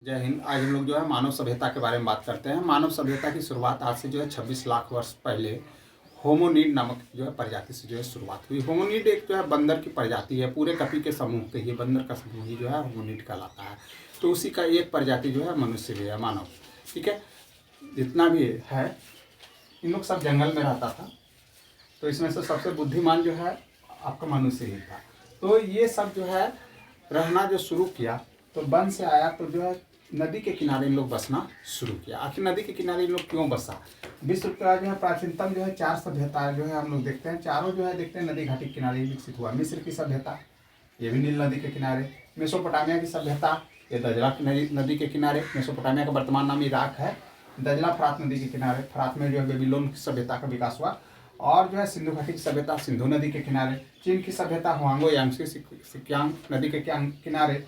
जय हिंद। आज हम लोग जो है मानव सभ्यता के बारे में बात करते हैं। मानव सभ्यता की शुरुआत आज से जो है 26 लाख वर्ष पहले होमोनिड नामक जो है प्रजाति से जो है शुरुआत हुई। होमोनिड एक जो है बंदर की प्रजाति है। पूरे कपी के समूह के ही बंदर का समूह ही जो है होमोनिड कहलाता है। तो उसी का एक प्रजाति जो है मनुष्य भी है, मानव। ठीक है, जितना भी है इन लोग सब जंगल में रहता था। तो इसमें से सबसे बुद्धिमान जो है आपका मनुष्य ही था। तो ये सब जो है रहना जो शुरू किया तो वन से आया तो जो है नदी के किनारे इन लोग बसना शुरू किया। आखिर नदी के किनारे इन लोग क्यों बसा? विश्व का जो है प्राचीनतम जो है 4 सभ्यता जो है हम लोग देखते हैं, चारों जो है देखते हैं नदी घाटी के किनारे ही विकसित हुआ। मिस्र की सभ्यता, ये भी नील नदी के किनारे। मेसोपोटामिया की सभ्यता, ये दजला नदी के किनारे। मेसोपोटामिया का वर्तमान नाम इराक है। दजला फरात नदी के किनारे। फरात में जो है बेबीलोन की सभ्यता का विकास हुआ। और जो है सिंधु घाटी की सभ्यता सिंधु नदी के किनारे। चीन की सभ्यता हुआंगो यांगसी सिक्यांग नदी के किनारे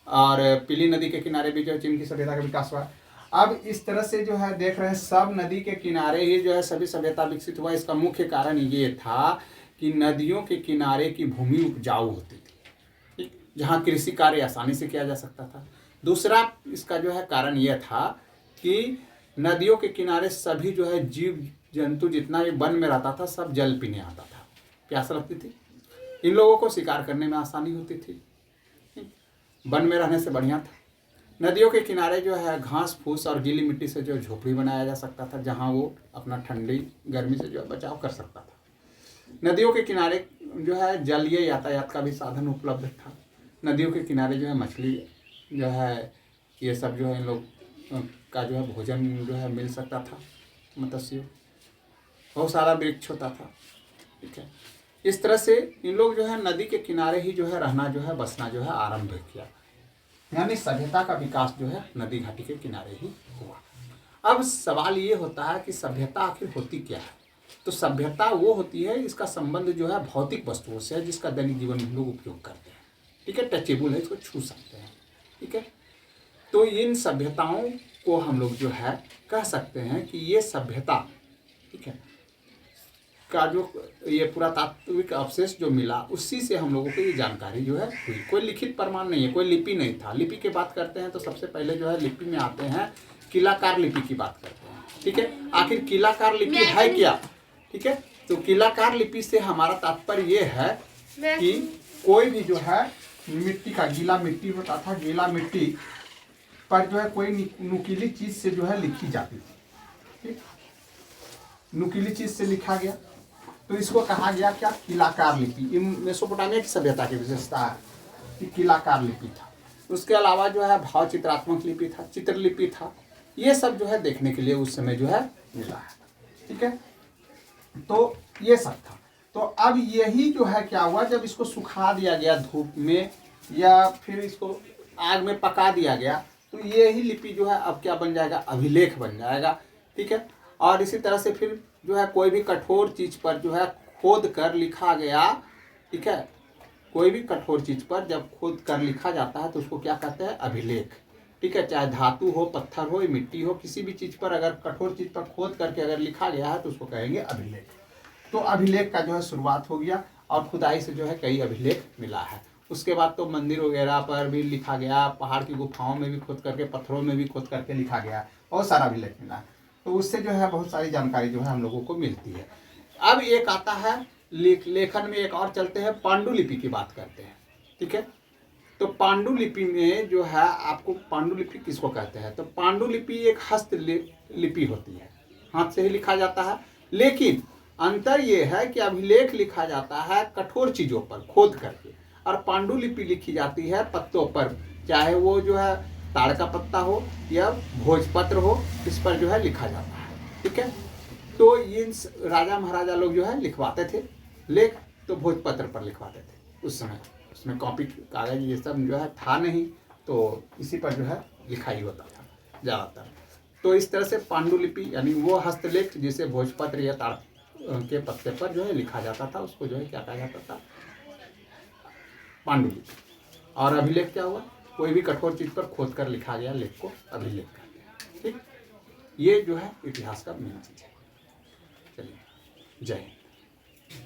और पीली नदी के किनारे भी जो है चीन की सभ्यता का विकास हुआ। अब इस तरह से जो है देख रहे हैं सब नदी के किनारे ही जो है सभी सभ्यता विकसित हुआ। इसका मुख्य कारण ये था कि नदियों के किनारे की भूमि उपजाऊ होती थी, जहाँ कृषि कार्य आसानी से किया जा सकता था। दूसरा इसका जो है कारण यह था कि नदियों के किनारे सभी जो है जीव जंतु जितना भी वन में रहता था सब जल पीने आता था, प्यास लगती थी। इन लोगों को शिकार करने में आसानी होती थी। वन में रहने से बढ़िया था। नदियों के किनारे जो है घास फूस और गीली मिट्टी से जो झोपड़ी बनाया जा सकता था, जहाँ वो अपना ठंडी गर्मी से जो है बचाव कर सकता था। नदियों के किनारे जो है जलीय यातायात का भी साधन उपलब्ध था। नदियों के किनारे जो है मछली जो है ये सब जो है इन लोग का जो है भोजन जो है मिल सकता था। मत्स्य, बहुत सारा वृक्ष होता था। ठीक है, इस तरह से इन लोग जो है नदी के किनारे ही जो है रहना जो है बसना जो है आरंभ किया। यानी सभ्यता का विकास जो है नदी घाटी के किनारे ही हुआ। अब सवाल ये होता है कि सभ्यता आखिर होती क्या है? तो सभ्यता वो होती है, इसका संबंध जो है भौतिक वस्तुओं से है, जिसका दैनिक जीवन में लोग उपयोग करते हैं। ठीक है, टचेबल है, इसको छू सकते हैं। ठीक है, तो इन सभ्यताओं को हम लोग जो है कह सकते हैं कि ये सभ्यता, ठीक है, का जो ये पुरातात्विक अवशेष जो मिला उसी से हम लोगों को ये जानकारी जो है हुई। कोई लिखित प्रमाण नहीं है, कोई लिपि नहीं था। लिपि की बात करते हैं तो सबसे पहले जो है लिपि में आते हैं किलाकार लिपि की बात करते हैं। ठीक है, आखिर किलाकार लिपि है क्या? ठीक है, तो किलाकार लिपि से हमारा तात्पर्य ये है कि कोई भी जो है मिट्टी का गीला मिट्टी होता था, गीला मिट्टी पर जो है कोई नुकीली चीज से जो है लिखी जाती थी। ठीक, नुकीली चीज से लिखा गया तो इसको कहा गया क्या? किलाकार लिपि। मेसोपोटामिया की सभ्यता की विशेषता है कि किलाकार लिपि था। उसके अलावा जो है भाव चित्रात्मक लिपि था, चित्रलिपि था। ये सब जो है देखने के लिए उस समय जो है मिला है। ठीक है, तो ये सब था। तो अब यही जो है क्या हुआ, जब इसको सुखा दिया गया धूप में या फिर इसको आग में पका दिया गया तो यही लिपि जो है अब क्या बन जाएगा? अभिलेख बन जाएगा। ठीक है, और इसी तरह से फिर जो है कोई भी कठोर चीज पर जो है खोद कर लिखा गया। ठीक है, कोई भी कठोर चीज पर जब खोद कर लिखा जाता है तो उसको क्या कहते हैं? अभिलेख। ठीक है, चाहे धातु हो, पत्थर हो, मिट्टी हो, किसी भी चीज पर अगर कठोर चीज पर खोद करके अगर लिखा गया है तो उसको कहेंगे अभिलेख। तो अभिलेख का जो है शुरुआत हो गया और खुदाई से जो है कई अभिलेख मिला है। उसके बाद तो मंदिर वगैरह पर भी लिखा गया, पहाड़ की गुफाओं में भी खोद करके, पत्थरों में भी खोद करके लिखा गया, बहुत सारा अभिलेख मिला है। तो उससे जो है बहुत सारी जानकारी जो है हम लोगों को मिलती है। अब एक आता है लेखन में, एक और चलते हैं, पांडुलिपि की बात करते हैं। ठीक है, तो पांडुलिपि में जो है आपको पांडुलिपि किसको कहते हैं? तो पांडुलिपि एक हस्त लिपि होती है, हाथ से ही लिखा जाता है। लेकिन अंतर ये है कि अभिलेख लिखा जाता है कठोर चीजों पर खोद करके, और पांडुलिपि लिखी जाती है पत्तों पर, चाहे वो जो है ताड़ का पत्ता हो या भोजपत्र हो, इस पर जो है लिखा जाता है। ठीक है, तो इन राजा महाराजा लोग जो है लिखवाते थे लेख, तो भोजपत्र पर लिखवाते थे उस समय। उसमें कॉपी कागज ये सब जो है था नहीं, तो इसी पर जो है लिखाई होता था ज़्यादातर। तो इस तरह से पांडुलिपि यानी वो हस्तलेख जिसे भोजपत्र या ताड़ के पत्ते पर जो है लिखा जाता था, उसको जो है क्या कहा जाता था? पांडुलिपि। और अभिलेख क्या हुआ? कोई भी कठोर चीज पर खोद कर लिखा गया लेख को अभिलेख कहते हैं। ठीक, ये जो है इतिहास का मेन चीज है। चलिए, जय हिंद।